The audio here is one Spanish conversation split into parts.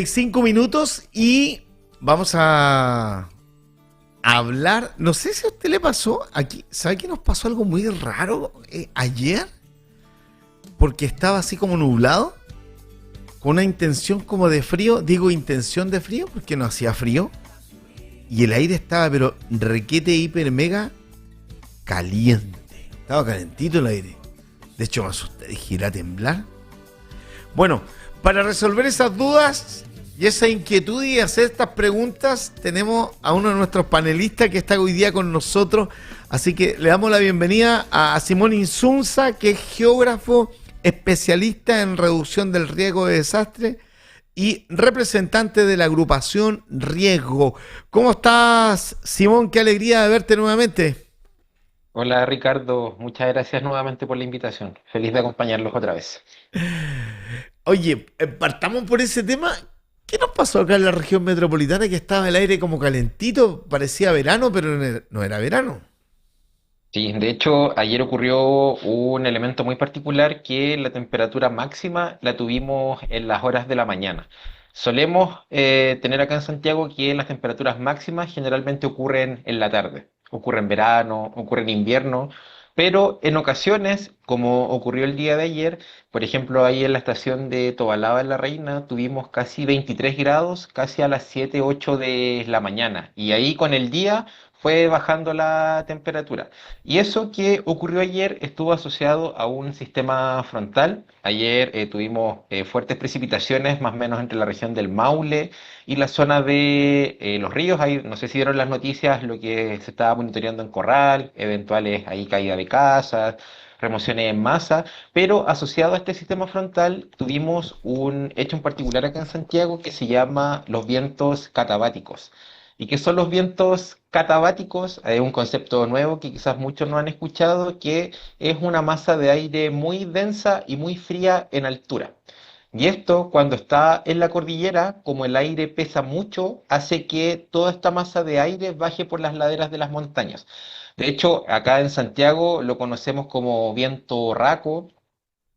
5 minutos y vamos a hablar. No sé si a usted le pasó aquí. ¿Sabe que nos pasó algo muy raro ayer? Porque estaba así como nublado, con una intención como de frío. Digo intención de frío porque no hacía frío. Y el aire estaba, pero requete, hiper, mega caliente. Estaba calentito el aire. De hecho, me asusté, dije, ¿irá a temblar? Bueno, para resolver esas dudas y esa inquietud y hacer estas preguntas, tenemos a uno de nuestros panelistas que está hoy día con nosotros. Así que le damos la bienvenida a Simón Insunza, que es geógrafo, especialista en reducción del riesgo de desastre y representante de la agrupación Riesgo. ¿Cómo estás, Simón? Qué alegría de verte nuevamente. Hola Ricardo, muchas gracias nuevamente por la invitación. Feliz de acompañarlos otra vez. Oye, partamos por ese tema. ¿Qué nos pasó acá en la región metropolitana que estaba el aire como calentito? Parecía verano, pero no era verano. Sí, de hecho, ayer ocurrió un elemento muy particular que la temperatura máxima la tuvimos en las horas de la mañana. Solemos tener acá en Santiago que las temperaturas máximas generalmente ocurren en la tarde. Ocurre en verano, ocurre en invierno, pero en ocasiones, como ocurrió el día de ayer, por ejemplo, ahí en la estación de Tobalaba en La Reina, tuvimos casi 23 grados, casi a las 7, 8 de la mañana. Y ahí con el día fue bajando la temperatura. Y eso que ocurrió ayer estuvo asociado a un sistema frontal. Ayer tuvimos fuertes precipitaciones más o menos entre la región del Maule y la zona de Los Ríos. Ahí, no sé si vieron las noticias, lo que se estaba monitoreando en Corral, eventuales ahí caída de casas, remociones en masa, pero asociado a este sistema frontal tuvimos un hecho en particular acá en Santiago que se llama los vientos catabáticos. ¿Y qué son los vientos catabáticos? Es un concepto nuevo que quizás muchos no han escuchado, que es una masa de aire muy densa y muy fría en altura. Y esto, cuando está en la cordillera, como el aire pesa mucho, hace que toda esta masa de aire baje por las laderas de las montañas. De hecho, acá en Santiago lo conocemos como viento raco,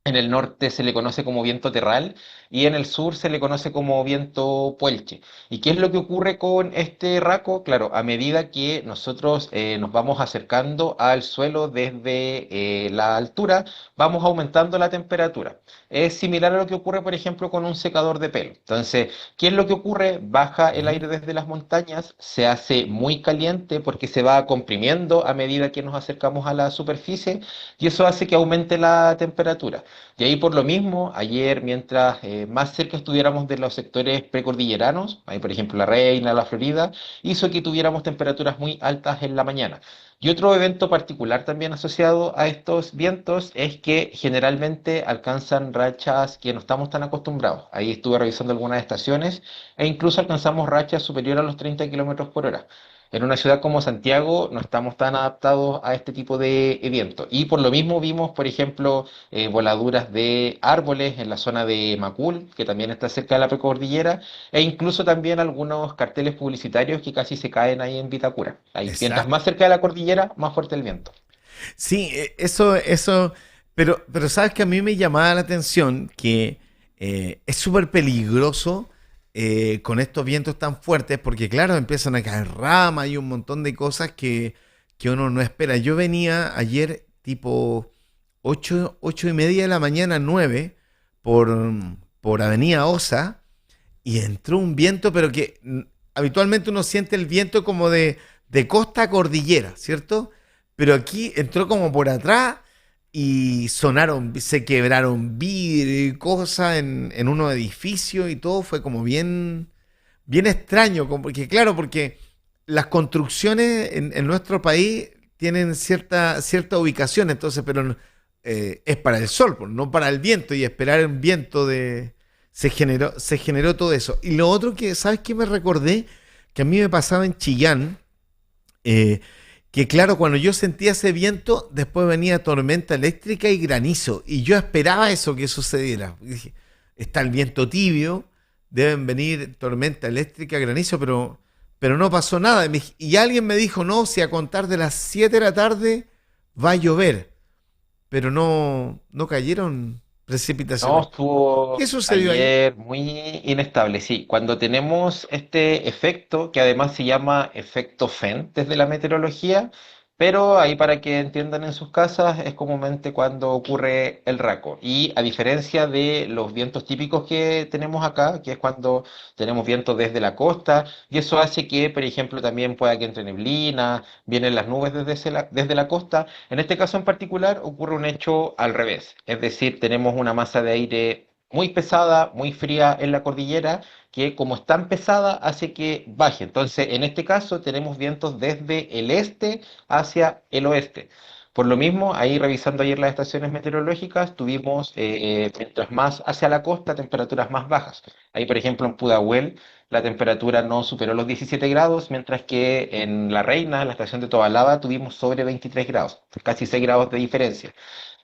en el norte se le conoce como viento terral y en el sur se le conoce como viento puelche. ¿Y qué es lo que ocurre con este raco? Claro, a medida que nosotros nos vamos acercando al suelo desde la altura, vamos aumentando la temperatura. Es similar a lo que ocurre, por ejemplo, con un secador de pelo. Entonces, ¿qué es lo que ocurre? Baja el Ujú. aire desde las montañas, se hace muy caliente porque se va comprimiendo a medida que nos acercamos a la superficie y eso hace que aumente la temperatura. Y ahí por lo mismo, ayer mientras más cerca estuviéramos de los sectores precordilleranos, ahí por ejemplo La Reina, La Florida, hizo que tuviéramos temperaturas muy altas en la mañana. Y otro evento particular también asociado a estos vientos es que generalmente alcanzan rachas que no estamos tan acostumbrados. Ahí estuve revisando algunas estaciones e incluso alcanzamos rachas superiores a los 30 kilómetros por hora. En una ciudad como Santiago no estamos tan adaptados a este tipo de eventos. Y por lo mismo vimos, por ejemplo, voladuras de árboles en la zona de Macul, que también está cerca de la precordillera, e incluso también algunos carteles publicitarios que casi se caen ahí en Vitacura. Ahí, mientras Exacto. más cerca de la cordillera, más fuerte el viento. Sí, eso, pero sabes que a mí me llamaba la atención que es súper peligroso con estos vientos tan fuertes, porque claro, empiezan a caer ramas y un montón de cosas que uno no espera. Yo venía ayer tipo 8:30 de la mañana, 9, por, por Avenida Osa, y entró un viento, pero que habitualmente uno siente el viento como de costa a cordillera, ¿cierto? Pero aquí entró como por atrás y se quebraron vidrios y cosas en unos edificios y todo fue como bien extraño, porque claro, porque las construcciones en nuestro país tienen cierta ubicación, entonces, pero es para el sol, pues, no para el viento, y esperar un viento de... Se generó todo eso. Y lo otro que, ¿sabes qué me recordé? Que a mí me pasaba en Chillán, eh, que claro, cuando yo sentía ese viento, después venía tormenta eléctrica y granizo. Y yo esperaba eso que sucediera. Y dije, está el viento tibio, deben venir tormenta eléctrica, granizo, pero no pasó nada. Y alguien me dijo, no, si a contar de las 7 de la tarde va a llover. Pero no cayeron. No, precipitaciones. estuvo ¿Qué sucedió ahí? ayer muy inestable, sí. Cuando tenemos este efecto, que además se llama efecto FEN desde la meteorología, pero ahí para que entiendan en sus casas es comúnmente cuando ocurre el raco. Y a diferencia de los vientos típicos que tenemos acá, que es cuando tenemos vientos desde la costa, y eso hace que, por ejemplo, también pueda que entre neblina, vienen las nubes desde la costa. En este caso en particular ocurre un hecho al revés, es decir, tenemos una masa de aire muy pesada, muy fría en la cordillera, que como es tan pesada hace que baje. Entonces, en este caso tenemos vientos desde el este hacia el oeste. Por lo mismo, ahí revisando ayer las estaciones meteorológicas, tuvimos, mientras más hacia la costa, temperaturas más bajas. Ahí, por ejemplo, en Pudahuel, la temperatura no superó los 17 grados, mientras que en La Reina, en la estación de Tobalaba, tuvimos sobre 23 grados, casi 6 grados de diferencia.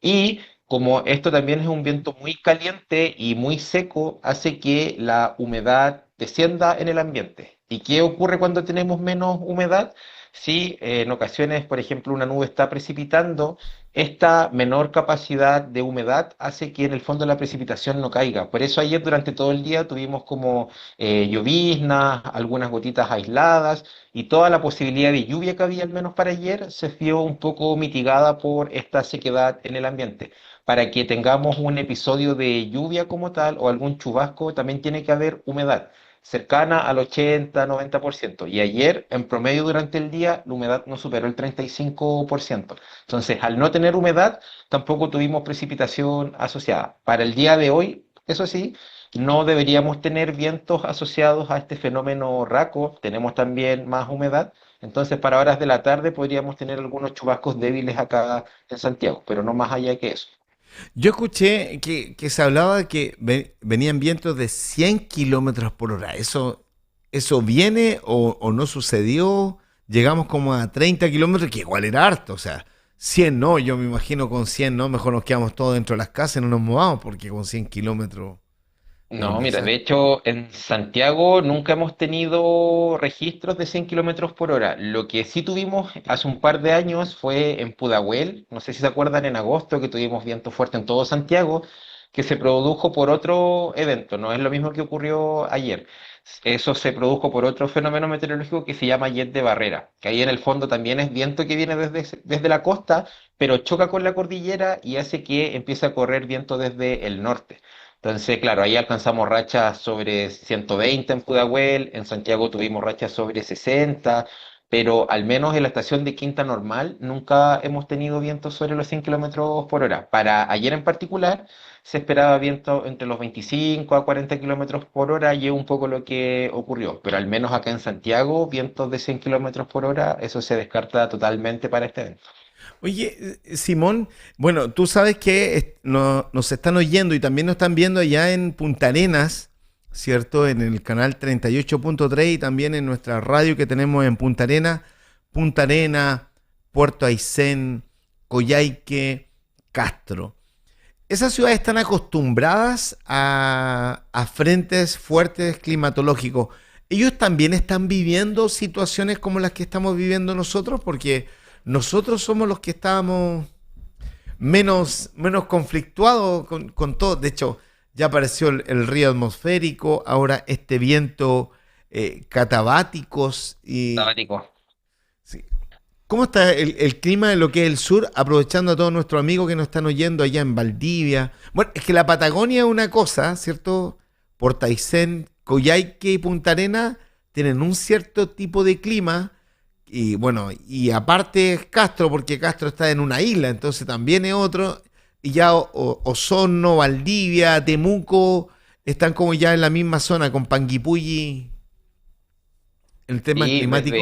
Y como esto también es un viento muy caliente y muy seco, hace que la humedad descienda en el ambiente. ¿Y qué ocurre cuando tenemos menos humedad? Si en ocasiones, por ejemplo, una nube está precipitando, esta menor capacidad de humedad hace que en el fondo la precipitación no caiga. Por eso ayer durante todo el día tuvimos como lloviznas, algunas gotitas aisladas y toda la posibilidad de lluvia que había al menos para ayer se vio un poco mitigada por esta sequedad en el ambiente. Para que tengamos un episodio de lluvia como tal o algún chubasco, también tiene que haber humedad cercana al 80-90%. Y ayer, en promedio durante el día, la humedad no superó el 35%. Entonces, al no tener humedad, tampoco tuvimos precipitación asociada. Para el día de hoy, eso sí, no deberíamos tener vientos asociados a este fenómeno RACO, tenemos también más humedad, entonces para horas de la tarde podríamos tener algunos chubascos débiles acá en Santiago, pero no más allá que eso. Yo escuché que se hablaba de que venían vientos de 100 kilómetros por hora. ¿Eso viene o no sucedió? Llegamos como a 30 kilómetros, que igual era harto. O sea, 100 no, yo me imagino con 100 no, mejor nos quedamos todos dentro de las casas y no nos movamos, porque con 100 kilómetros es un No, mira, de desastre. hecho en Santiago nunca hemos tenido registros de 100 kilómetros por hora. Lo que sí tuvimos hace un par de años fue en Pudahuel, no sé si se acuerdan, en agosto que tuvimos viento fuerte en todo Santiago, que se produjo por otro evento, no es lo mismo que ocurrió ayer. Eso se produjo por otro fenómeno meteorológico que se llama jet de barrera, que ahí en el fondo también es viento que viene desde la costa, pero choca con la cordillera y hace que empiece a correr viento desde el norte. Entonces, claro, ahí alcanzamos rachas sobre 120 en Pudahuel, en Santiago tuvimos rachas sobre 60, pero al menos en la estación de Quinta Normal nunca hemos tenido vientos sobre los 100 kilómetros por hora. Para ayer en particular se esperaba viento entre los 25 a 40 kilómetros por hora y es un poco lo que ocurrió. Pero al menos acá en Santiago, vientos de 100 kilómetros por hora, eso se descarta totalmente para este evento. Oye, Simón, bueno, tú sabes que nos están oyendo y también nos están viendo allá en Punta Arenas, ¿cierto? En el canal 38.3 y también en nuestra radio que tenemos en Punta Arena, Puerto Aysén, Coyhaique, Castro. Esas ciudades están acostumbradas a frentes fuertes climatológicos. Ellos también están viviendo situaciones como las que estamos viviendo nosotros, porque nosotros somos los que estábamos menos conflictuados con todo. De hecho, ya apareció el río atmosférico, ahora este viento catabáticos y Sabático. sí. ¿Cómo está el clima de lo que es el sur? Aprovechando a todos nuestros amigos que nos están oyendo allá en Valdivia. Bueno, es que la Patagonia es una cosa, ¿cierto? Portaicén, Coyhaique y Punta Arena tienen un cierto tipo de clima. Y bueno, y aparte es Castro, porque Castro está en una isla, entonces también es otro. Y ya Osorno, Valdivia, Temuco están como ya en la misma zona con Panguipulli, el tema Sí, climático.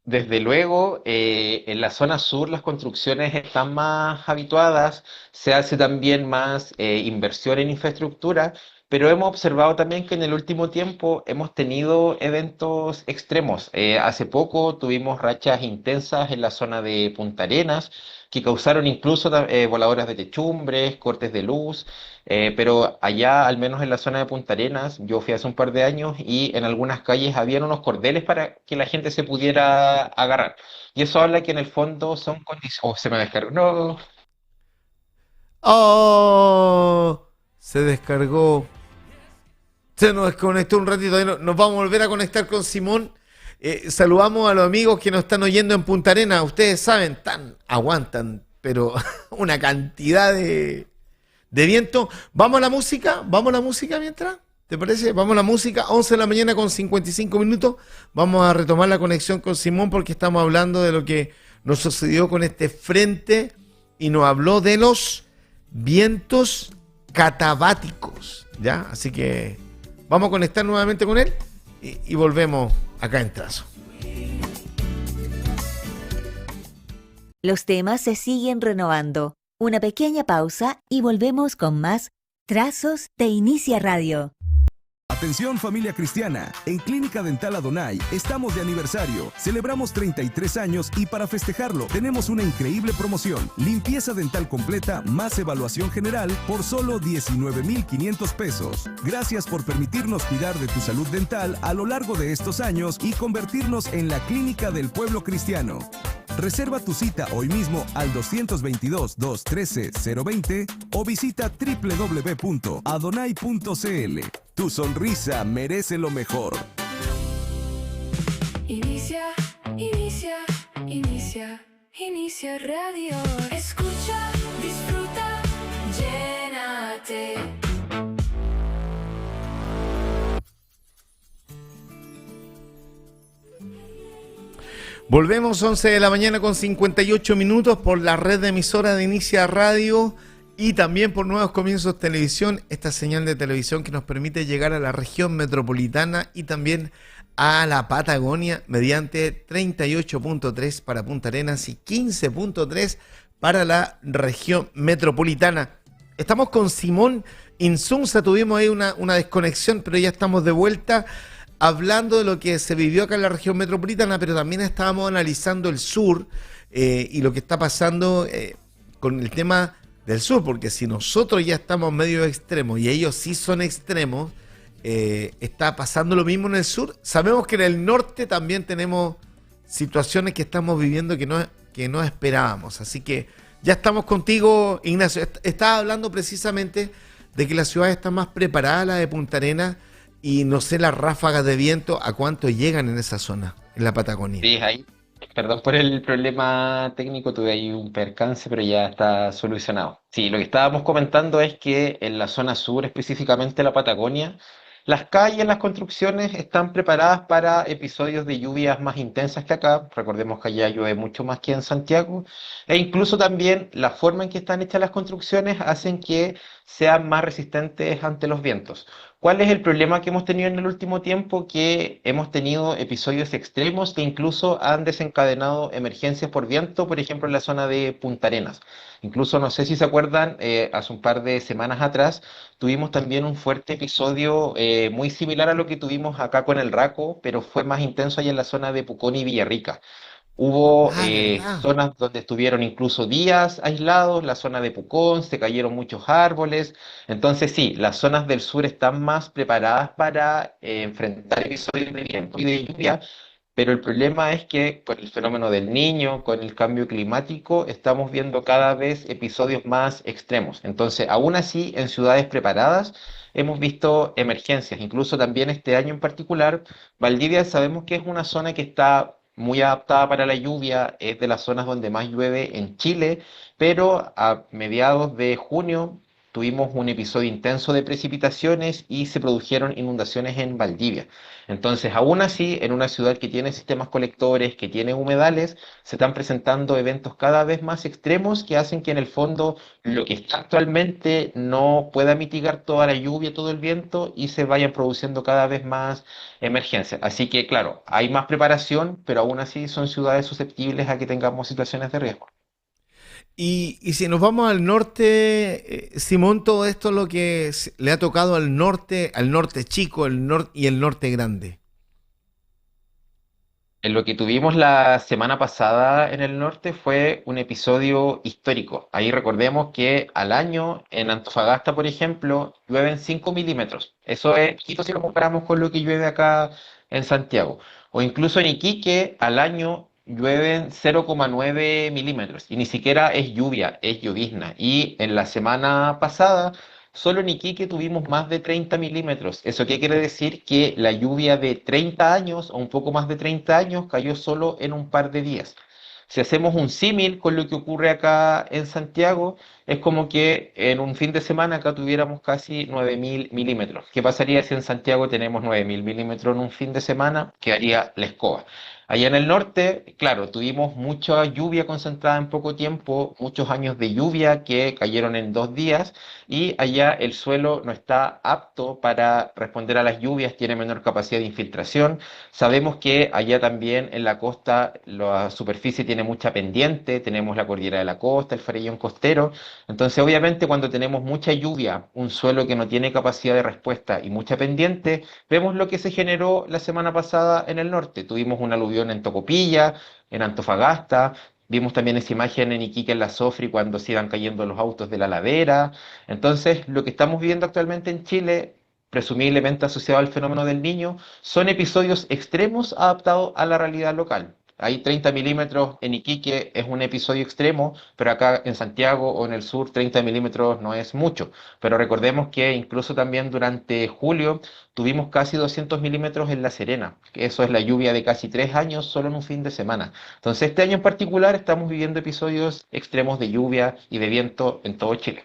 desde luego, en la zona sur las construcciones están más habituadas, se hace también más inversión en infraestructura, pero hemos observado también que en el último tiempo hemos tenido eventos extremos. Hace poco tuvimos rachas intensas en la zona de Punta Arenas que causaron incluso voladoras de techumbres, cortes de luz. Pero allá, al menos en la zona de Punta Arenas, yo fui hace un par de años y en algunas calles habían unos cordeles para que la gente se pudiera agarrar. Y eso habla que en el fondo son condiciones... Oh, se me descargó. No. ¡Oh! Se descargó. Se nos desconectó un ratito. Nos vamos a volver a conectar con Simón. Saludamos a los amigos que nos están oyendo en Punta Arenas. Ustedes saben, aguantan, pero una cantidad de viento. ¿Vamos a la música? ¿Vamos a la música mientras? ¿Te parece? Vamos a la música. 11 de la mañana con 55 minutos. Vamos a retomar la conexión con Simón porque estamos hablando de lo que nos sucedió con este frente y nos habló de los vientos catabáticos. ¿Ya? Así que vamos a conectar nuevamente con él y volvemos acá en Trazo. Los temas se siguen renovando. Una pequeña pausa y volvemos con más Trazos de Inicia Radio. Atención familia cristiana, en Clínica Dental Adonai estamos de aniversario, celebramos 33 años y para festejarlo tenemos una increíble promoción, limpieza dental completa más evaluación general por solo 19,500 pesos. Gracias por permitirnos cuidar de tu salud dental a lo largo de estos años y convertirnos en la clínica del pueblo cristiano. Reserva tu cita hoy mismo al 222-213-020 o visita www.adonai.cl. Tu sonrisa merece lo mejor. Inicia, inicia, inicia, inicia radio. Escucha, disfruta, llénate. Volvemos 11 de la mañana con 58 minutos por la red de emisora de Inicia Radio y también por Nuevos Comienzos Televisión, esta señal de televisión que nos permite llegar a la región metropolitana y también a la Patagonia mediante 38.3 para Punta Arenas y 15.3 para la región metropolitana. Estamos con Simón Insunza, tuvimos ahí una desconexión, pero ya estamos de vuelta hablando de lo que se vivió acá en la región metropolitana, pero también estábamos analizando el sur y lo que está pasando con el tema del sur, porque si nosotros ya estamos medio extremos y ellos sí son extremos, está pasando lo mismo en el sur. Sabemos que en el norte también tenemos situaciones que estamos viviendo que no esperábamos, así que ya estamos contigo, Ignacio. Estaba hablando precisamente de que la ciudad está más preparada, la de Punta Arenas, y no sé las ráfagas de viento a cuánto llegan en esa zona, en la Patagonia. Sí, ahí. Perdón por el problema técnico, tuve ahí un percance, pero ya está solucionado. Sí, lo que estábamos comentando es que en la zona sur, específicamente la Patagonia, las calles, las construcciones están preparadas para episodios de lluvias más intensas que acá. Recordemos que allá llueve mucho más que en Santiago. E incluso también la forma en que están hechas las construcciones hacen que sean más resistentes ante los vientos. ¿Cuál es el problema que hemos tenido en el último tiempo? Que hemos tenido episodios extremos que incluso han desencadenado emergencias por viento, por ejemplo en la zona de Punta Arenas. Incluso no sé si se acuerdan, hace un par de semanas atrás tuvimos también un fuerte episodio muy similar a lo que tuvimos acá con el Raco, pero fue más intenso allá en la zona de Pucón y Villarrica. Hubo ¿Verdad? zonas donde estuvieron incluso días aislados, la zona de Pucón, se cayeron muchos árboles. Entonces sí, las zonas del sur están más preparadas para enfrentar episodios de viento y de lluvia, pero el problema es que con el fenómeno del Niño, con el cambio climático, estamos viendo cada vez episodios más extremos. Entonces, aún así, en ciudades preparadas hemos visto emergencias. Incluso también este año en particular, Valdivia sabemos que es una zona que está muy adaptada para la lluvia, es de las zonas donde más llueve en Chile, pero a mediados de junio tuvimos un episodio intenso de precipitaciones y se produjeron inundaciones en Valdivia. Entonces, aún así, en una ciudad que tiene sistemas colectores, que tiene humedales, se están presentando eventos cada vez más extremos que hacen que en el fondo lo que está actualmente no pueda mitigar toda la lluvia, todo el viento y se vayan produciendo cada vez más emergencias. Así que, claro, hay más preparación, pero aún así son ciudades susceptibles a que tengamos situaciones de riesgo. Y si nos vamos al norte, Simón, todo esto es lo que le ha tocado al norte chico y el norte grande. En lo que tuvimos la semana pasada en el norte fue un episodio histórico. Ahí recordemos que al año en Antofagasta, por ejemplo, llueven 5 milímetros. Eso es poquito si lo comparamos con lo que llueve acá en Santiago. O incluso en Iquique, al año llueven 0,9 milímetros y ni siquiera es lluvia, es llovizna. Y en la semana pasada, solo en Iquique tuvimos más de 30 milímetros. ¿Eso qué quiere decir? Que la lluvia de 30 años o un poco más de 30 años cayó solo en un par de días. Si hacemos un símil con lo que ocurre acá en Santiago, es como que en un fin de semana acá tuviéramos casi 9.000 milímetros. ¿Qué pasaría si en Santiago tenemos 9.000 milímetros en un fin de semana? Quedaría la escoba. Allá en el norte, claro, tuvimos mucha lluvia concentrada en poco tiempo, muchos años de lluvia que cayeron en 2 días y allá el suelo no está apto para responder a las lluvias, tiene menor capacidad de infiltración. Sabemos que allá también en la costa la superficie tiene mucha pendiente, tenemos la cordillera de la costa, el farellón costero. Entonces, obviamente, cuando tenemos mucha lluvia, un suelo que no tiene capacidad de respuesta y mucha pendiente, vemos lo que se generó la semana pasada en el norte. Tuvimos un aluvión en Tocopilla, en Antofagasta. Vimos también esa imagen en Iquique, en la Sofri, cuando se iban cayendo los autos de la ladera. Entonces, lo que estamos viviendo actualmente en Chile, presumiblemente asociado al fenómeno del Niño, son episodios extremos adaptados a la realidad local. Hay 30 milímetros en Iquique, es un episodio extremo, pero acá en Santiago o en el sur 30 milímetros no es mucho. Pero recordemos que incluso también durante julio tuvimos casi 200 milímetros en La Serena, que eso es la lluvia de casi 3 años solo en un fin de semana. Entonces este año en particular estamos viviendo episodios extremos de lluvia y de viento en todo Chile.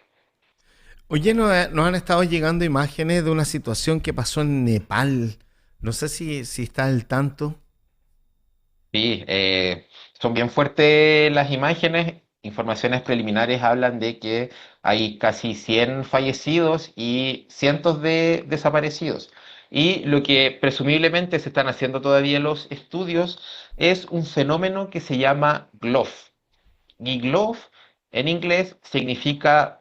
Oye, nos han estado llegando imágenes de una situación que pasó en Nepal. No sé si está al tanto. Sí, son bien fuertes las imágenes. Informaciones preliminares hablan de que hay casi 100 fallecidos y cientos de desaparecidos. Y lo que presumiblemente se están haciendo todavía los estudios es un fenómeno que se llama GLOF. Giglov en inglés significa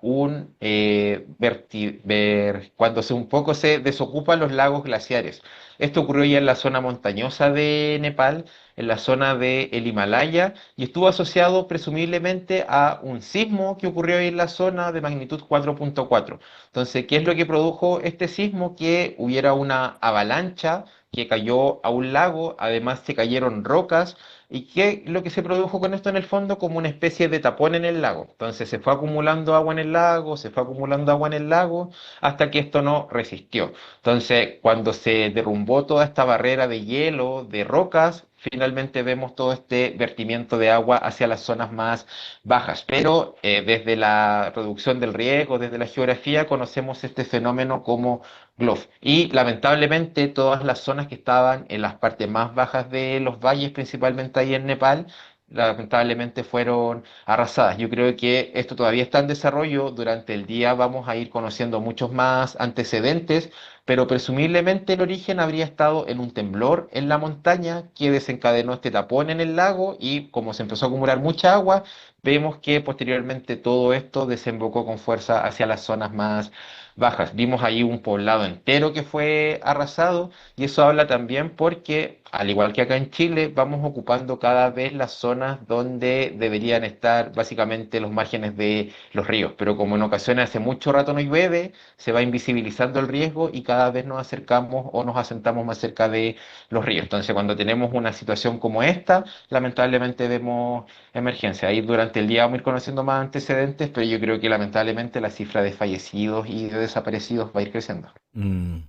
cuando un poco se desocupan los lagos glaciares. Esto ocurrió ya en la zona montañosa de Nepal, en la zona del Himalaya, y estuvo asociado presumiblemente a un sismo que ocurrió ahí en la zona de magnitud 4.4. Entonces, ¿qué es lo que produjo este sismo? Que hubiera una avalancha que cayó a un lago, además se cayeron rocas. ¿Y qué lo que se produjo con esto en el fondo? Como una especie de tapón en el lago. Entonces se fue acumulando agua en el lago, se fue acumulando agua en el lago, hasta que esto no resistió. Entonces, cuando se derrumbó toda esta barrera de hielo, de rocas, finalmente vemos todo este vertimiento de agua hacia las zonas más bajas. Pero desde la reducción del riesgo, desde la geografía, conocemos este fenómeno como GLOF. Y lamentablemente todas las zonas que estaban en las partes más bajas de los valles, principalmente ahí en Nepal, lamentablemente fueron arrasadas. Yo creo que esto todavía está en desarrollo. Durante el día vamos a ir conociendo muchos más antecedentes, pero presumiblemente el origen habría estado en un temblor en la montaña que desencadenó este tapón en el lago y como se empezó a acumular mucha agua, vemos que posteriormente todo esto desembocó con fuerza hacia las zonas más bajas. Vimos ahí un poblado entero que fue arrasado y eso habla también porque, al igual que acá en Chile, vamos ocupando cada vez las zonas donde deberían estar básicamente los márgenes de los ríos. Pero como en ocasiones hace mucho rato no llueve, se va invisibilizando el riesgo y cada vez nos acercamos o nos asentamos más cerca de los ríos. Entonces, cuando tenemos una situación como esta, lamentablemente vemos emergencia. Ahí durante el día vamos a ir conociendo más antecedentes, pero yo creo que lamentablemente la cifra de fallecidos y de desaparecidos va a ir creciendo. Mm.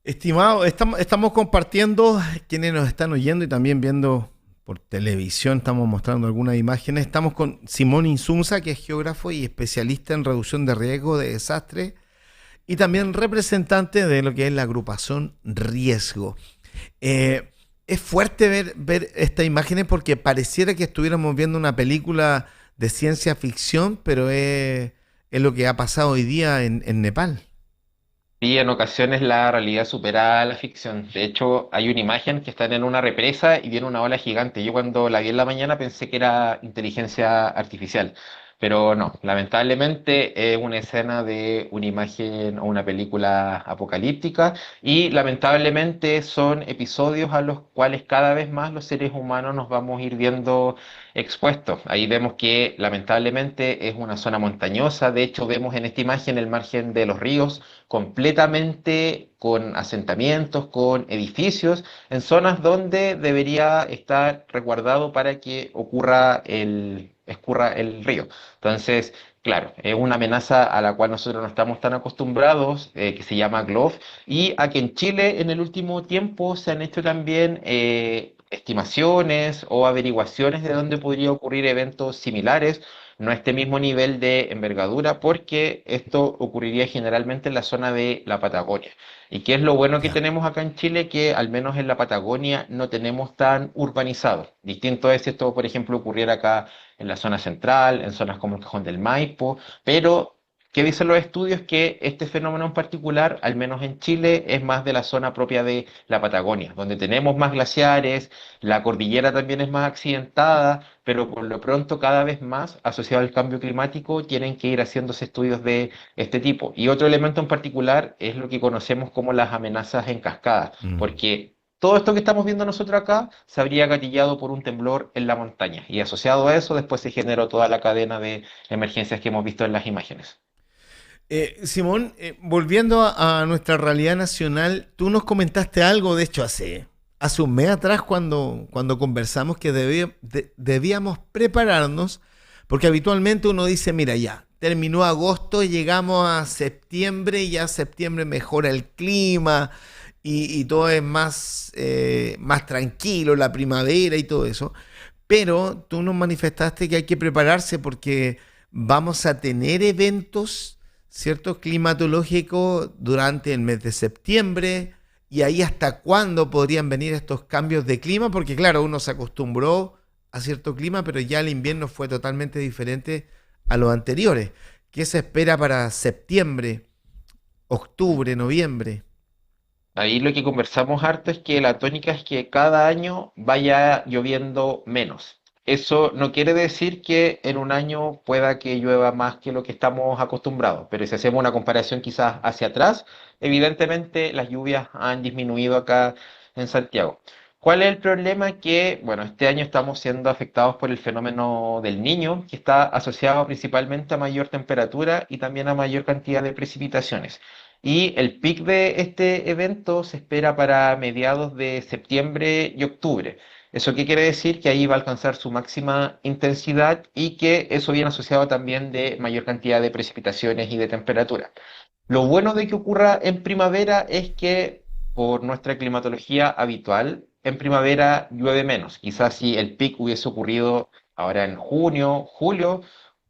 Estimado, estamos compartiendo, quienes nos están oyendo y también viendo por televisión, estamos mostrando algunas imágenes. Estamos con Simón Insunza, que es geógrafo y especialista en reducción de riesgo de desastre y también representante de lo que es la agrupación Riesgo. Es fuerte ver estas imágenes porque pareciera que estuviéramos viendo una película de ciencia ficción, pero es lo que ha pasado hoy día en Nepal. Sí, en ocasiones la realidad supera la ficción. De hecho, hay una imagen que están en una represa y viene una ola gigante. Yo cuando la vi en la mañana pensé que era inteligencia artificial, Pero no, lamentablemente es una escena de una imagen o una película apocalíptica y lamentablemente son episodios a los cuales cada vez más los seres humanos nos vamos a ir viendo expuestos. Ahí vemos que lamentablemente es una zona montañosa, de hecho vemos en esta imagen el margen de los ríos completamente con asentamientos, con edificios, en zonas donde debería estar resguardado para que escurra el río. Entonces, claro, es una amenaza a la cual nosotros no estamos tan acostumbrados, que se llama GLOF, y a que en Chile en el último tiempo se han hecho también estimaciones o averiguaciones de dónde podría ocurrir eventos similares, no a este mismo nivel de envergadura, porque esto ocurriría generalmente en la zona de la Patagonia. ¿Y qué es lo bueno que Ya. tenemos acá en Chile? Que al menos en la Patagonia no tenemos tan urbanizado. Distinto es si esto, por ejemplo, ocurriera acá en la zona central, en zonas como el Cajón del Maipo, pero ¿qué dicen los estudios? Que este fenómeno en particular, al menos en Chile, es más de la zona propia de la Patagonia, donde tenemos más glaciares, la cordillera también es más accidentada, pero por lo pronto cada vez más asociado al cambio climático tienen que ir haciéndose estudios de este tipo. Y otro elemento en particular es lo que conocemos como las amenazas en cascada, Mm. porque todo esto que estamos viendo nosotros acá se habría gatillado por un temblor en la montaña y asociado a eso después se generó toda la cadena de emergencias que hemos visto en las imágenes. Simón, volviendo a nuestra realidad nacional, tú nos comentaste algo, de hecho, hace un mes atrás cuando conversamos que debíamos prepararnos, porque habitualmente uno dice, mira, ya, terminó agosto, llegamos a septiembre, y ya septiembre mejora el clima y todo es más tranquilo, la primavera y todo eso. Pero tú nos manifestaste que hay que prepararse porque vamos a tener eventos, ¿cierto? Climatológicos durante el mes de septiembre y ahí hasta cuándo podrían venir estos cambios de clima, porque claro, uno se acostumbró a cierto clima, pero ya el invierno fue totalmente diferente a los anteriores. ¿Qué se espera para septiembre, octubre, noviembre? Ahí lo que conversamos harto es que la tónica es que cada año vaya lloviendo menos. Eso no quiere decir que en un año pueda que llueva más que lo que estamos acostumbrados, pero si hacemos una comparación quizás hacia atrás, evidentemente las lluvias han disminuido acá en Santiago. ¿Cuál es el problema? Que, bueno, este año estamos siendo afectados por el fenómeno del Niño, que está asociado principalmente a mayor temperatura y también a mayor cantidad de precipitaciones. Y el pic de este evento se espera para mediados de septiembre y octubre. ¿Eso qué quiere decir? Que ahí va a alcanzar su máxima intensidad y que eso viene asociado también de mayor cantidad de precipitaciones y de temperatura. Lo bueno de que ocurra en primavera es que por nuestra climatología habitual, en primavera llueve menos. Quizás si el pic hubiese ocurrido ahora en junio, julio,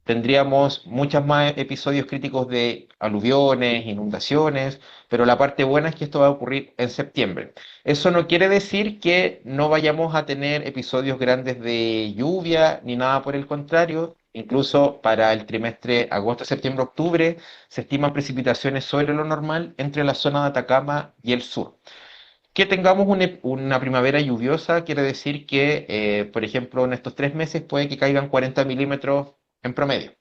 tendríamos muchos más episodios críticos de aluviones, inundaciones, pero la parte buena es que esto va a ocurrir en septiembre. Eso no quiere decir que no vayamos a tener episodios grandes de lluvia ni nada por el contrario. Incluso para el trimestre agosto, septiembre, octubre se estiman precipitaciones sobre lo normal entre la zona de Atacama y el sur. Que tengamos una primavera lluviosa quiere decir que, por ejemplo, en estos 3 meses puede que caigan 40 milímetros en promedio.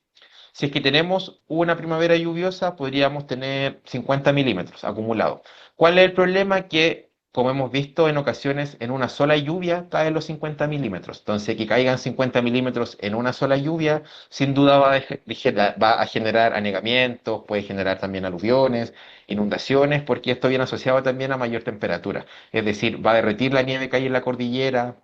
Si es que tenemos una primavera lluviosa, podríamos tener 50 milímetros acumulados. ¿Cuál es el problema? Que, como hemos visto en ocasiones, en una sola lluvia caen los 50 milímetros. Entonces, que caigan 50 milímetros en una sola lluvia, sin duda va a generar anegamientos, puede generar también aluviones, inundaciones, porque esto viene asociado también a mayor temperatura. Es decir, va a derretir la nieve que hay en la cordillera,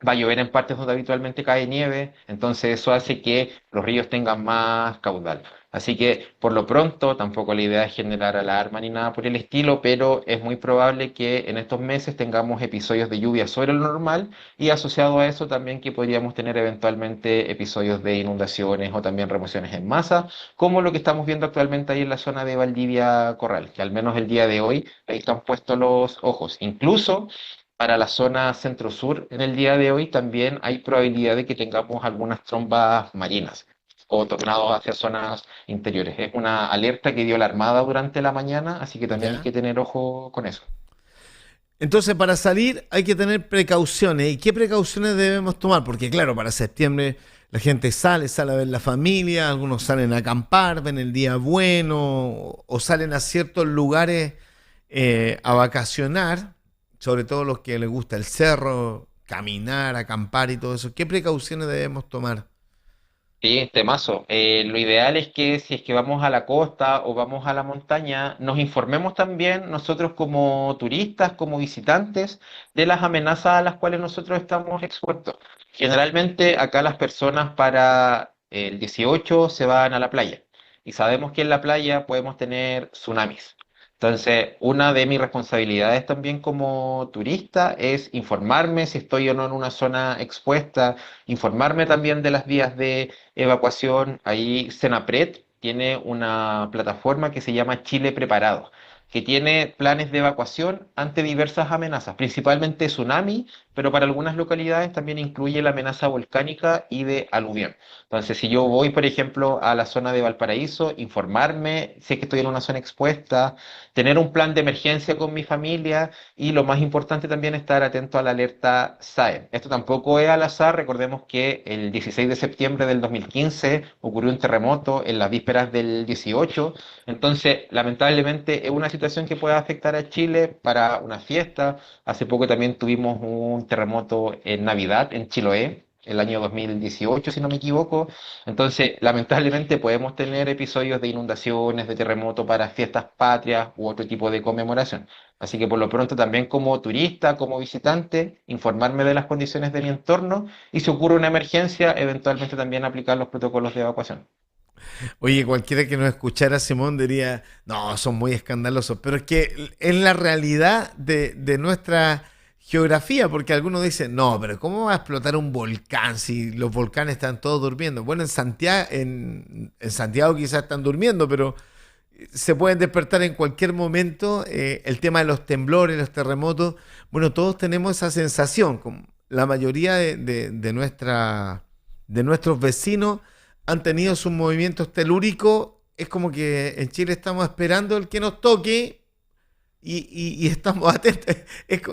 va a llover en partes donde habitualmente cae nieve, entonces eso hace que los ríos tengan más caudal. Así que por lo pronto tampoco la idea es generar alarma ni nada por el estilo, pero es muy probable que en estos meses tengamos episodios de lluvia sobre lo normal y asociado a eso también que podríamos tener eventualmente episodios de inundaciones o también remociones en masa, como lo que estamos viendo actualmente ahí en la zona de Valdivia Corral, que al menos el día de hoy ahí están puestos los ojos. Incluso para la zona centro-sur, en el día de hoy también hay probabilidad de que tengamos algunas trombas marinas o tornados hacia zonas interiores. Es una alerta que dio la Armada durante la mañana, así que también hay ¿Ya? que tener ojo con eso. Entonces, para salir hay que tener precauciones. ¿Y qué precauciones debemos tomar? Porque, claro, para septiembre la gente sale a ver la familia, algunos salen a acampar, ven el día bueno, o salen a ciertos lugares a vacacionar, sobre todo los que les gusta el cerro, caminar, acampar y todo eso. ¿Qué precauciones debemos tomar? Sí, temazo. Lo ideal es que si es que vamos a la costa o vamos a la montaña, nos informemos también nosotros como turistas, como visitantes, de las amenazas a las cuales nosotros estamos expuestos. Generalmente acá las personas para el 18 se van a la playa y sabemos que en la playa podemos tener tsunamis. Entonces, una de mis responsabilidades también como turista es informarme si estoy o no en una zona expuesta, informarme también de las vías de evacuación. Ahí Senapred tiene una plataforma que se llama Chile Preparado, que tiene planes de evacuación ante diversas amenazas, principalmente tsunami, pero para algunas localidades también incluye la amenaza volcánica y de aluvión. Entonces, si yo voy, por ejemplo, a la zona de Valparaíso, informarme si es que estoy en una zona expuesta, tener un plan de emergencia con mi familia y lo más importante también estar atento a la alerta SAEM. Esto tampoco es al azar, recordemos que el 16 de septiembre del 2015 ocurrió un terremoto en las vísperas del 18, entonces lamentablemente es una situación que puede afectar a Chile para una fiesta. Hace poco también tuvimos un terremoto en Navidad en Chiloé, el año 2018, si no me equivoco. Entonces, lamentablemente podemos tener episodios de inundaciones, de terremoto para fiestas patrias u otro tipo de conmemoración. Así que por lo pronto también como turista, como visitante, informarme de las condiciones de mi entorno y si ocurre una emergencia, eventualmente también aplicar los protocolos de evacuación. Oye, cualquiera que nos escuchara, Simón, diría, no, son muy escandalosos, pero es que es la realidad de nuestra geografía, porque algunos dicen, no, pero ¿cómo va a explotar un volcán si los volcanes están todos durmiendo? Bueno, en Santiago quizás están durmiendo, pero se pueden despertar en cualquier momento. El tema de los temblores, los terremotos, bueno, todos tenemos esa sensación. Como la mayoría de nuestros vecinos han tenido sus movimientos telúricos. Es como que en Chile estamos esperando el que nos toque y estamos atentos.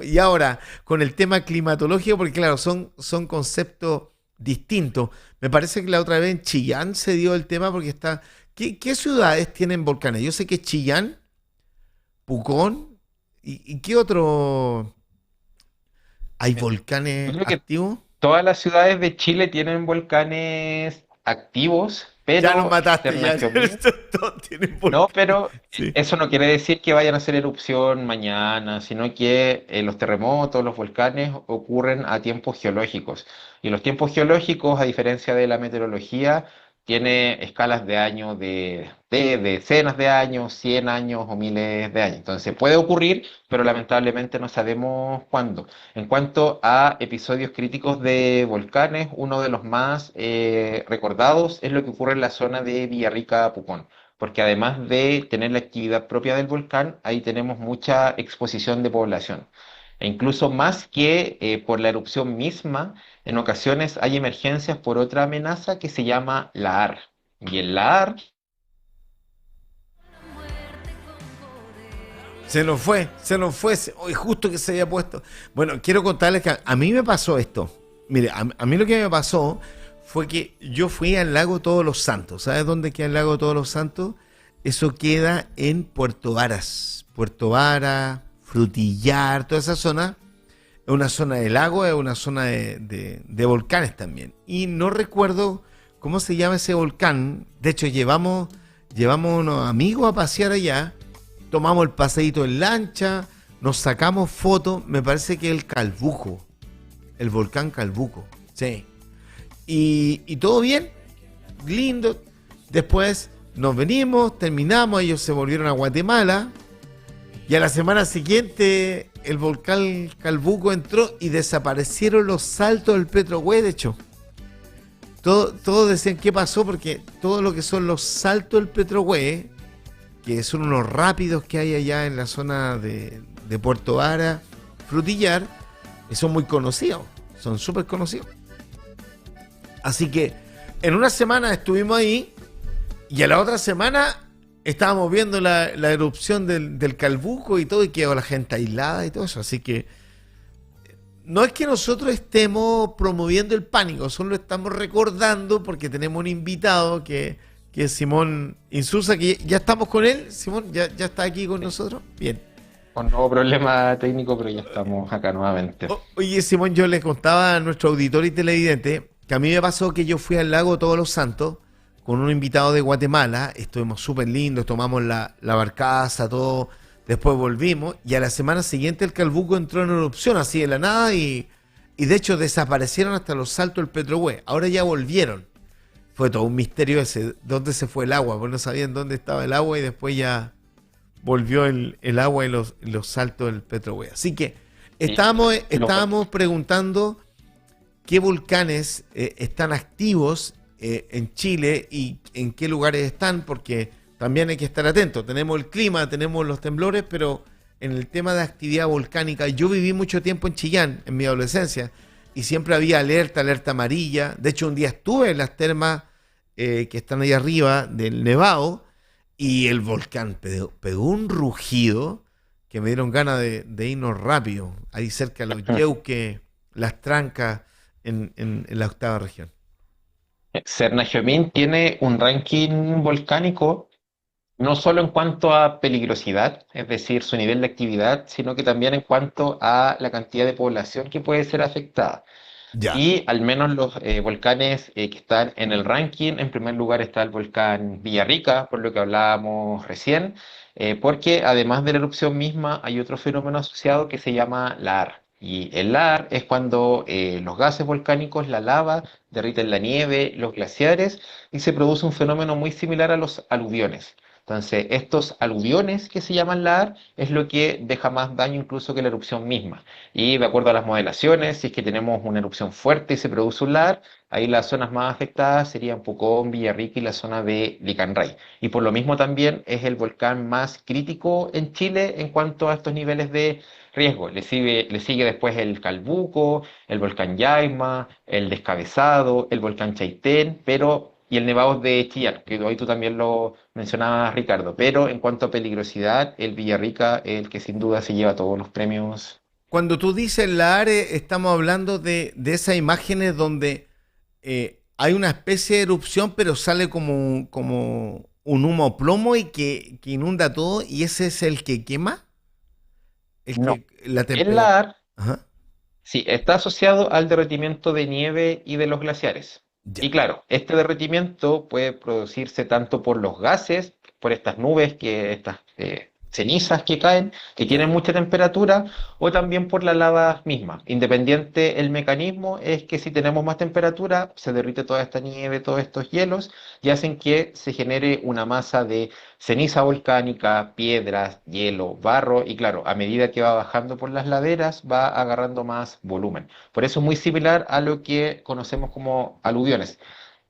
Y ahora, con el tema climatológico, porque claro, son conceptos distintos. Me parece que la otra vez en Chillán se dio el tema porque está... ¿Qué ciudades tienen volcanes? Yo sé que Chillán, Pucón, y ¿qué otro hay Yo volcanes creo que activos? todas las ciudades de Chile tienen volcanes activos, Ya nos pero mataste, ya. Sergio mío, Todos tienen no, volcanes. pero Sí. eso no quiere decir que vayan a hacer erupción mañana, sino que los terremotos, los volcanes ocurren a tiempos geológicos. Y los tiempos geológicos, a diferencia de la meteorología, tiene escalas de años de decenas de años, 100 años o miles de años. Entonces puede ocurrir, pero lamentablemente no sabemos cuándo. En cuanto a episodios críticos de volcanes, uno de los más recordados es lo que ocurre en la zona de Villarrica-Pucón, porque además de tener la actividad propia del volcán, ahí tenemos mucha exposición de población. E incluso más que por la erupción misma, en ocasiones hay emergencias por otra amenaza que se llama la AR. Y el LAR, Hoy justo que se había puesto. Bueno, quiero contarles que a mí me pasó esto. Mire, a mí lo que me pasó fue que yo fui al lago Todos los Santos. ¿Sabes dónde queda el lago Todos los Santos? Eso queda en Puerto Varas. Puerto Varas, Frutillar, toda esa zona. Es una zona de lago, es una zona de volcanes también. Y no recuerdo cómo se llama ese volcán. De hecho, llevamos unos amigos a pasear allá. Tomamos el paseíto en lancha, nos sacamos fotos. Me parece que el Calbuco, el volcán Calbuco. Sí. Y todo bien, lindo. Después nos venimos, terminamos, ellos se volvieron a Guatemala. Y a la semana siguiente el volcán Calbuco entró y desaparecieron los saltos del Petrohue, de hecho. Todos decían qué pasó porque todo lo que son los saltos del Petrohue, que son unos rápidos que hay allá en la zona de Puerto Vara, Frutillar, son muy conocidos, son súper conocidos. Así que en una semana estuvimos ahí y a la otra semana estábamos viendo la erupción del Calbuco y todo, y quedó la gente aislada y todo eso. Así que no es que nosotros estemos promoviendo el pánico, solo estamos recordando porque tenemos un invitado que es Simón Insulza, que ya estamos con él. Simón, ya está aquí con nosotros. Bien. Un nuevo problema técnico, pero ya estamos acá nuevamente. Oye, Simón, yo les contaba a nuestro auditor y televidente que a mí me pasó que yo fui al lago Todos los Santos con un invitado de Guatemala. Estuvimos súper lindos, tomamos la barcaza, todo. Después volvimos y a la semana siguiente el Calbuco entró en erupción así de la nada y de hecho desaparecieron hasta los saltos del Petrohue. Ahora ya volvieron. Fue todo un misterio ese, dónde se fue el agua, porque no sabían dónde estaba el agua y después ya volvió el agua y los saltos del Petrohue. Así que Sí, estábamos preguntando qué volcanes están activos en Chile y en qué lugares están, porque también hay que estar atentos. Tenemos el clima, tenemos los temblores, pero en el tema de actividad volcánica, yo viví mucho tiempo en Chillán, en mi adolescencia, y siempre había alerta amarilla. De hecho, un día estuve en las termas que están ahí arriba del Nevado, y el volcán pegó un rugido que me dieron ganas de irnos rápido, ahí cerca de los Yeuques, las Trancas, en la octava región. Cernajomín tiene un ranking volcánico no solo en cuanto a peligrosidad, es decir, su nivel de actividad, sino que también en cuanto a la cantidad de población que puede ser afectada. Ya. Y al menos los volcanes que están en el ranking, en primer lugar está el volcán Villarrica, por lo que hablábamos recién, porque además de la erupción misma hay otro fenómeno asociado que se llama lahar. Y el lahar es cuando los gases volcánicos, la lava, derriten la nieve, los glaciares, y se produce un fenómeno muy similar a los aluviones. Entonces, estos aluviones que se llaman lahar es lo que deja más daño incluso que la erupción misma. Y de acuerdo a las modelaciones, si es que tenemos una erupción fuerte y se produce un lahar, ahí las zonas más afectadas serían Pucón, Villarrica y la zona de Licanray. Y por lo mismo también es el volcán más crítico en Chile en cuanto a estos niveles de riesgo. Le sigue después el Calbuco, el volcán Yaima, el Descabezado, el volcán Chaitén, pero y el Nevado de Chillán, que hoy tú también lo mencionabas, Ricardo. Pero en cuanto a peligrosidad, el Villarrica es el que sin duda se lleva todos los premios. Cuando tú dices la ARE, estamos hablando de esas imágenes donde hay una especie de erupción, pero sale como un humo plomo y que inunda todo, y ese es el que quema, el No, que la el temperatura. lahar Ajá, sí, está asociado al derretimiento de nieve y de los glaciares. ya. Y claro, este derretimiento puede producirse tanto por los gases, por estas nubes, estas cenizas que caen, que Ya. tienen mucha temperatura, o también por la lava misma. Independiente el mecanismo es que si tenemos más temperatura, se derrite toda esta nieve, todos estos hielos, y hacen que se genere una masa de ceniza volcánica, piedras, hielo, barro, y claro, a medida que va bajando por las laderas, va agarrando más volumen. Por eso es muy similar a lo que conocemos como aluviones.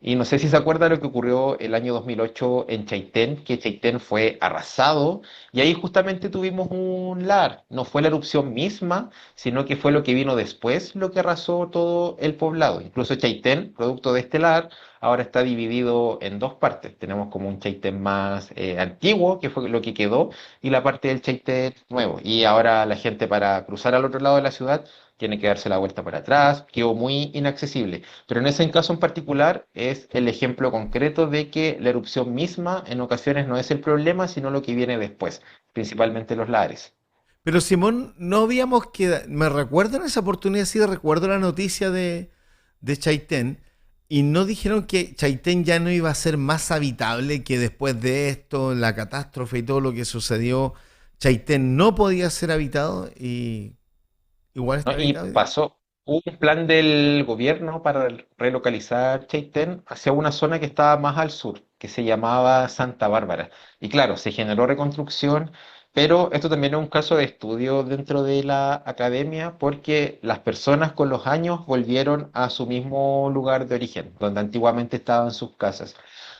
Y no sé si se acuerda lo que ocurrió el año 2008 en Chaitén, que Chaitén fue arrasado y ahí justamente tuvimos un lahar. No fue la erupción misma, sino que fue lo que vino después lo que arrasó todo el poblado. Incluso Chaitén, producto de este lahar, ahora está dividido en dos partes. Tenemos como un Chaitén más antiguo, que fue lo que quedó, y la parte del Chaitén nuevo. Y ahora la gente para cruzar al otro lado de la ciudad tiene que darse la vuelta para atrás, quedó muy inaccesible. Pero en ese caso en particular es el ejemplo concreto de que la erupción misma en ocasiones no es el problema, sino lo que viene después, principalmente los lahares. Pero Simón, no habíamos quedado, me recuerdo en esa oportunidad, sí recuerdo la noticia de Chaitén, y no dijeron que Chaitén ya no iba a ser más habitable, que después de esto, la catástrofe y todo lo que sucedió, Chaitén no podía ser habitado y igual está ¿No? Y habitado hoy día. pasó, hubo un plan del gobierno para relocalizar Chaitén hacia una zona que estaba más al sur, que se llamaba Santa Bárbara. Y claro, se generó reconstrucción, pero esto también es un caso de estudio dentro de la academia, porque las personas con los años volvieron a su mismo lugar de origen, donde antiguamente estaban sus casas.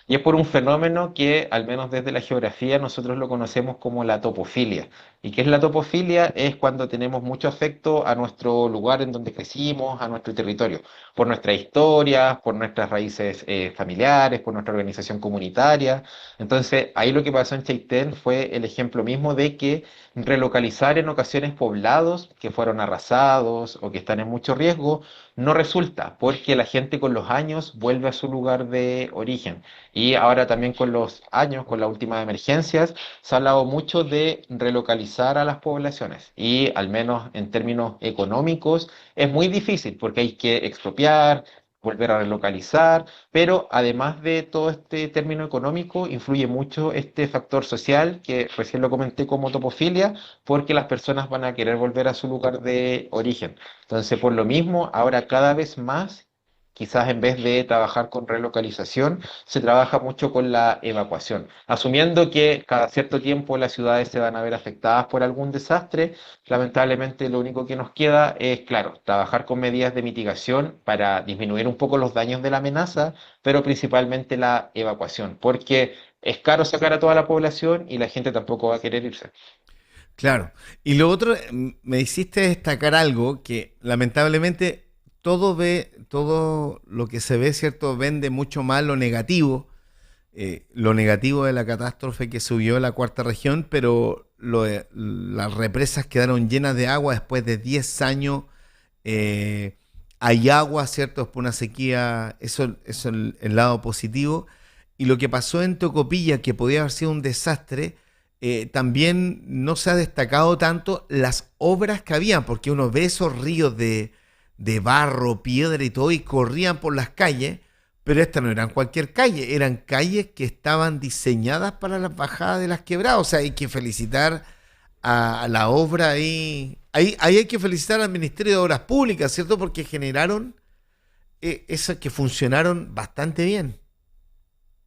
Y es por un fenómeno que, al menos desde la geografía, nosotros lo conocemos como la topofilia. ¿Y qué es la topofilia? Es cuando tenemos mucho afecto a nuestro lugar en donde crecimos, a nuestro territorio, por nuestras historias, por nuestras raíces familiares, por nuestra organización comunitaria. Entonces, ahí lo que pasó en Chaitén fue el ejemplo mismo de que relocalizar en ocasiones poblados que fueron arrasados o que están en mucho riesgo no resulta, porque la gente con los años vuelve a su lugar de origen. Y ahora también con los años, con las últimas emergencias, se ha hablado mucho de relocalizar a las poblaciones. Y al menos en términos económicos es muy difícil porque hay que expropiar, volver a relocalizar, pero además de todo este término económico, influye mucho este factor social que recién lo comenté como topofilia, porque las personas van a querer volver a su lugar de origen. Entonces, por lo mismo, ahora cada vez más, quizás en vez de trabajar con relocalización, se trabaja mucho con la evacuación, asumiendo que cada cierto tiempo las ciudades se van a ver afectadas por algún desastre. Lamentablemente, lo único que nos queda es, claro, trabajar con medidas de mitigación para disminuir un poco los daños de la amenaza, pero principalmente la evacuación, porque es caro sacar a toda la población y la gente tampoco va a querer irse. Claro. Y lo otro, me hiciste destacar algo que lamentablemente todo lo que se ve, ¿cierto? Vende mucho más lo negativo de la catástrofe que subió la cuarta región, pero las represas quedaron llenas de agua después de 10 años. eh, Hay agua, ¿cierto? Después una sequía, eso el lado positivo. Y lo que pasó en Tocopilla, que podía haber sido un desastre, también no se ha destacado tanto las obras que habían, porque uno ve esos ríos de barro, piedra y todo, y corrían por las calles, pero estas no eran cualquier calle, eran calles que estaban diseñadas para las bajadas de las quebradas. O sea, hay que felicitar a la obra ahí. Ahí hay que felicitar al Ministerio de Obras Públicas, ¿cierto? Porque generaron esas que funcionaron bastante bien.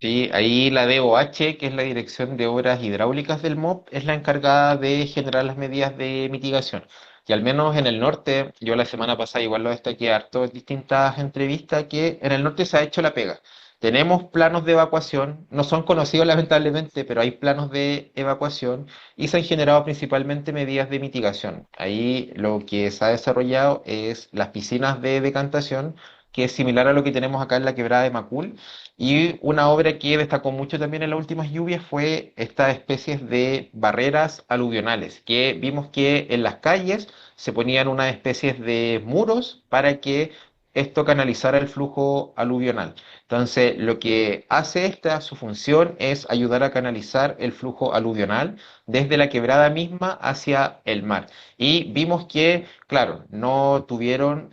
Sí, ahí la DOH, que es la Dirección de Obras Hidráulicas del MOP, es la encargada de generar las medidas de mitigación. Y al menos en el norte, yo la semana pasada igual lo destaqué harto en distintas entrevistas, que en el norte se ha hecho la pega. Tenemos planos de evacuación, no son conocidos lamentablemente, pero hay planos de evacuación y se han generado principalmente medidas de mitigación. Ahí lo que se ha desarrollado es las piscinas de decantación, que es similar a lo que tenemos acá en la quebrada de Macul, y una obra que destacó mucho también en las últimas lluvias fue estas especies de barreras aluvionales, que vimos que en las calles se ponían unas especies de muros para que esto canalizara el flujo aluvional. Entonces, lo que hace esta, su función es ayudar a canalizar el flujo aluvional desde la quebrada misma hacia el mar. Y vimos que, claro, no tuvieron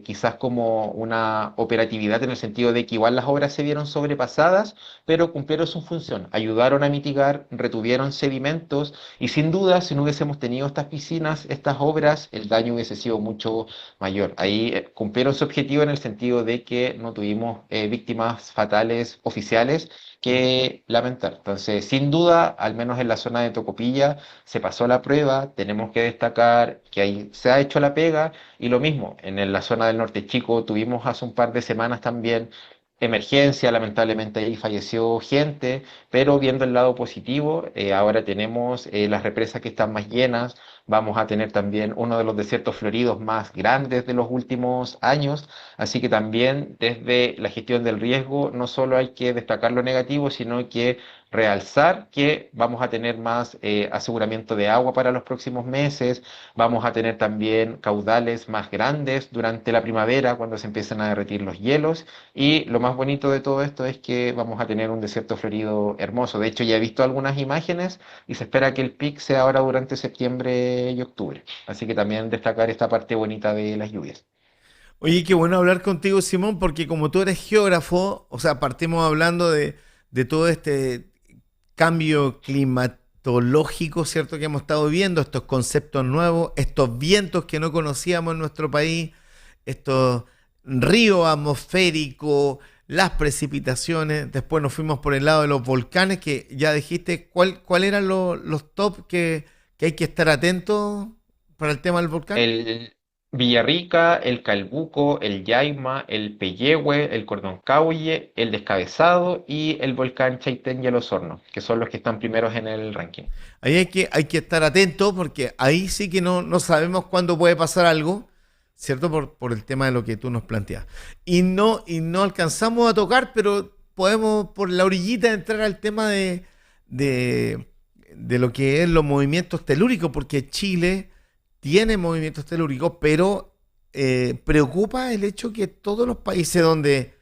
quizás como una operatividad en el sentido de que igual las obras se vieron sobrepasadas, pero cumplieron su función, ayudaron a mitigar, retuvieron sedimentos y sin duda, si no hubiésemos tenido estas piscinas, estas obras, el daño hubiese sido mucho mayor. Ahí cumplieron su objetivo en el sentido de que no tuvimos víctimas fatales oficiales que lamentar. Entonces, sin duda, al menos en la zona de Tocopilla, se pasó la prueba, tenemos que destacar que ahí se ha hecho la pega y lo mismo, en la zona del Norte Chico tuvimos hace un par de semanas también emergencia, lamentablemente ahí falleció gente, pero viendo el lado positivo, ahora tenemos las represas que están más llenas, vamos a tener también uno de los desiertos floridos más grandes de los últimos años, así que también desde la gestión del riesgo no solo hay que destacar lo negativo, sino que realzar que vamos a tener más aseguramiento de agua para los próximos meses, vamos a tener también caudales más grandes durante la primavera cuando se empiecen a derretir los hielos y lo más bonito de todo esto es que vamos a tener un desierto florido hermoso. De hecho, ya he visto algunas imágenes y se espera que el pic sea ahora durante septiembre y octubre. Así que también destacar esta parte bonita de las lluvias. Oye, qué bueno hablar contigo, Simón, porque como tú eres geógrafo, o sea, partimos hablando de todo este cambio climatológico, ¿cierto? Que hemos estado viendo, estos conceptos nuevos, estos vientos que no conocíamos en nuestro país, estos ríos atmosféricos, las precipitaciones. Después nos fuimos por el lado de los volcanes, que ya dijiste, ¿cuál eran los top que hay que estar atentos para el tema del volcán? Villarrica, el Calbuco, el Yaima, el Peyehue, el Cordón el Descabezado y el volcán Chaitén y el Osorno, que son los que están primeros en el ranking. Ahí hay que estar atento porque ahí sí que no sabemos cuándo puede pasar algo, ¿cierto? Por el tema de lo que tú nos planteas. Y no alcanzamos a tocar, pero podemos por la orillita entrar al tema de, de lo que es los movimientos telúricos, porque Chile tiene movimientos telúricos, pero preocupa el hecho que todos los países donde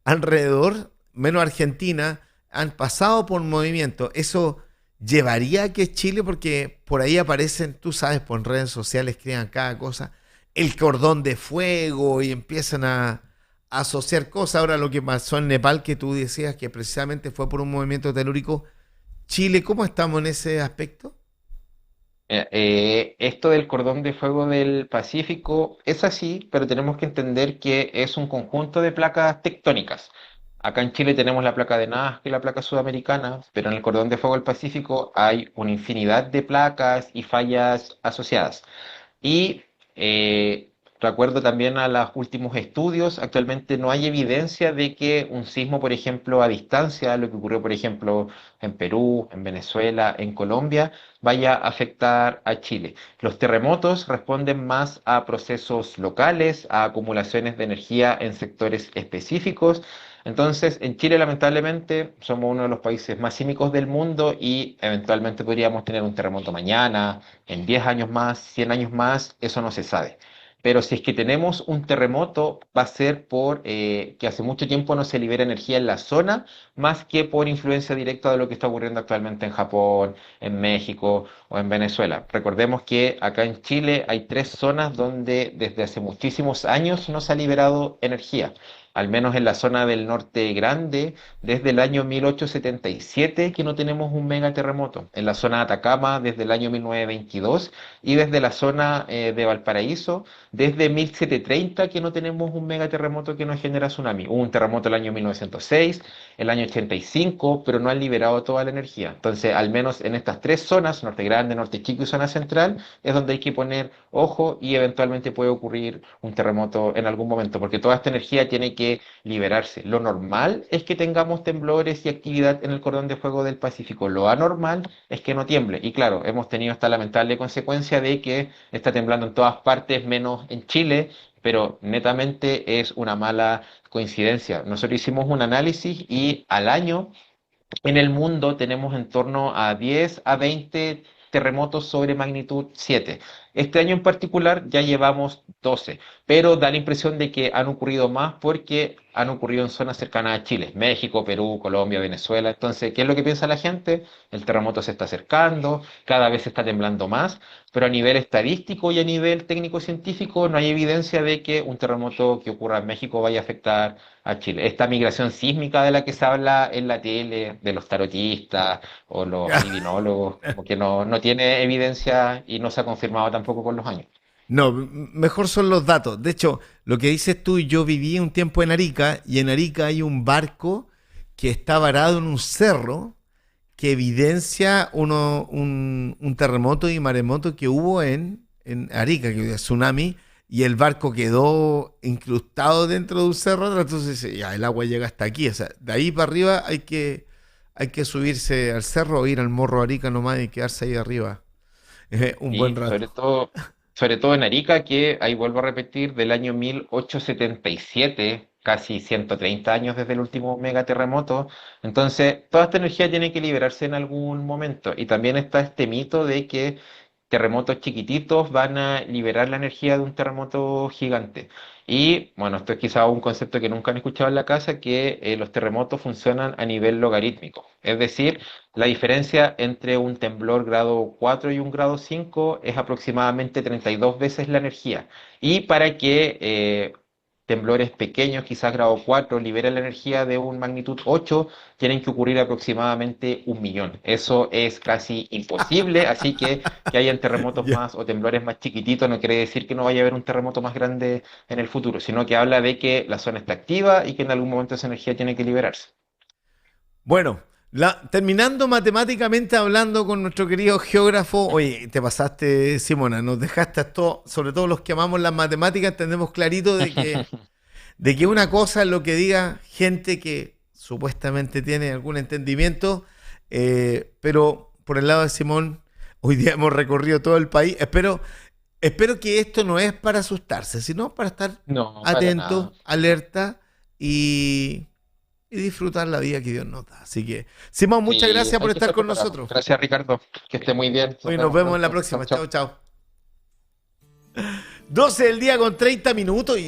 alrededor, menos Argentina, han pasado por movimientos. Eso llevaría a que Chile, porque por ahí aparecen, tú sabes, por redes sociales crean cada cosa, el cordón de fuego y empiezan a asociar cosas. Ahora lo que pasó en Nepal, que tú decías que precisamente fue por un movimiento telúrico. Chile, ¿cómo estamos en ese aspecto? Esto del cordón de fuego del Pacífico es así, pero tenemos que entender que es un conjunto de placas tectónicas. Acá en Chile tenemos la placa de Nazca y la placa sudamericana, pero en el cordón de fuego del Pacífico hay una infinidad de placas y fallas asociadas. Y recuerdo también a los últimos estudios, actualmente no hay evidencia de que un sismo, por ejemplo, a distancia, lo que ocurrió, por ejemplo, en Perú, en Venezuela, en Colombia, vaya a afectar a Chile. Los terremotos responden más a procesos locales, a acumulaciones de energía en sectores específicos. Entonces, en Chile, lamentablemente, somos uno de los países más sísmicos del mundo y eventualmente podríamos tener un terremoto mañana, en 10 años más, 100 años más, eso no se sabe. Pero si es que tenemos un terremoto, va a ser por que hace mucho tiempo no se libera energía en la zona, más que por influencia directa de lo que está ocurriendo actualmente en Japón, en México o en Venezuela. Recordemos que acá en Chile hay tres zonas donde desde hace muchísimos años no se ha liberado energía. Al menos en la zona del norte grande, desde el año 1877 que no tenemos un megaterremoto. En la zona de Atacama, desde el año 1922 y desde la zona de Valparaíso, desde 1730 que no tenemos un megaterremoto que nos genera tsunami. Hubo un terremoto el año 1906, el año 85, pero no han liberado toda la energía. Entonces, al menos en estas tres zonas, Norte Grande, Norte Chico y Zona Central, es donde hay que poner ojo y eventualmente puede ocurrir un terremoto en algún momento, porque toda esta energía tiene que liberarse. Lo normal es que tengamos temblores y actividad en el cordón de fuego del Pacífico. Lo anormal es que no tiemble. Y claro, hemos tenido esta lamentable consecuencia de que está temblando en todas partes, menos en Chile, pero netamente es una mala coincidencia. Nosotros hicimos un análisis y al año en el mundo tenemos en torno a 10 a 20 terremotos sobre magnitud 7. Este año en particular ya llevamos 12, pero da la impresión de que han ocurrido más porque han ocurrido en zonas cercanas a Chile, México, Perú, Colombia, Venezuela. Entonces, ¿qué es lo que piensa la gente? El terremoto se está acercando, cada vez se está temblando más, pero a nivel estadístico y a nivel técnico-científico no hay evidencia de que un terremoto que ocurra en México vaya a afectar a Chile. Esta migración sísmica de la que se habla en la tele, de los tarotistas o los adivinólogos, como que no tiene evidencia y no se ha confirmado tampoco con los años. No, mejor son los datos. De hecho, lo que dices tú, yo viví un tiempo en Arica y en Arica hay un barco que está varado en un cerro que evidencia un terremoto y maremoto que hubo en Arica, que hubo tsunami, y el barco quedó incrustado dentro de un cerro, entonces ya el agua llega hasta aquí. O sea, de ahí para arriba hay que subirse al cerro o ir al Morro Arica nomás y quedarse ahí arriba un buen Y rato. sobre todo en Arica, que ahí vuelvo a repetir, del año 1877, casi 130 años desde el último megaterremoto. Entonces, toda esta energía tiene que liberarse en algún momento. Y también está este mito de que terremotos chiquititos van a liberar la energía de un terremoto gigante. Y bueno, esto es quizá un concepto que nunca han escuchado en la casa, que los terremotos funcionan a nivel logarítmico. Es decir, la diferencia entre un temblor grado 4 y un grado 5 es aproximadamente 32 veces la energía. Y para que temblores pequeños, quizás grado 4, liberen la energía de un magnitud 8, tienen que ocurrir aproximadamente 1 millón. Eso es casi imposible, así que hayan terremotos Ya. más o temblores más chiquititos no quiere decir que no vaya a haber un terremoto más grande en el futuro, sino que habla de que la zona está activa y que en algún momento esa energía tiene que liberarse. Bueno, Terminando matemáticamente hablando con nuestro querido geógrafo, oye, te pasaste, Simona, nos dejaste a todos, sobre todo los que amamos las matemáticas, entendemos clarito de que una cosa es lo que diga gente que supuestamente tiene algún entendimiento, pero por el lado de Simón, hoy día hemos recorrido todo el país. Espero que esto no es para asustarse, sino para estar No, para atento, nada. alerta y disfrutar la vida que Dios nos da. Así que, Simón, muchas Sí, gracias por hay que estar estar con preparado. nosotros. Gracias, Ricardo. Que esté muy bien. Hoy nos vemos en la pronto. Chao, próxima. chao. Chao, chao. 12 del día con 30 minutos.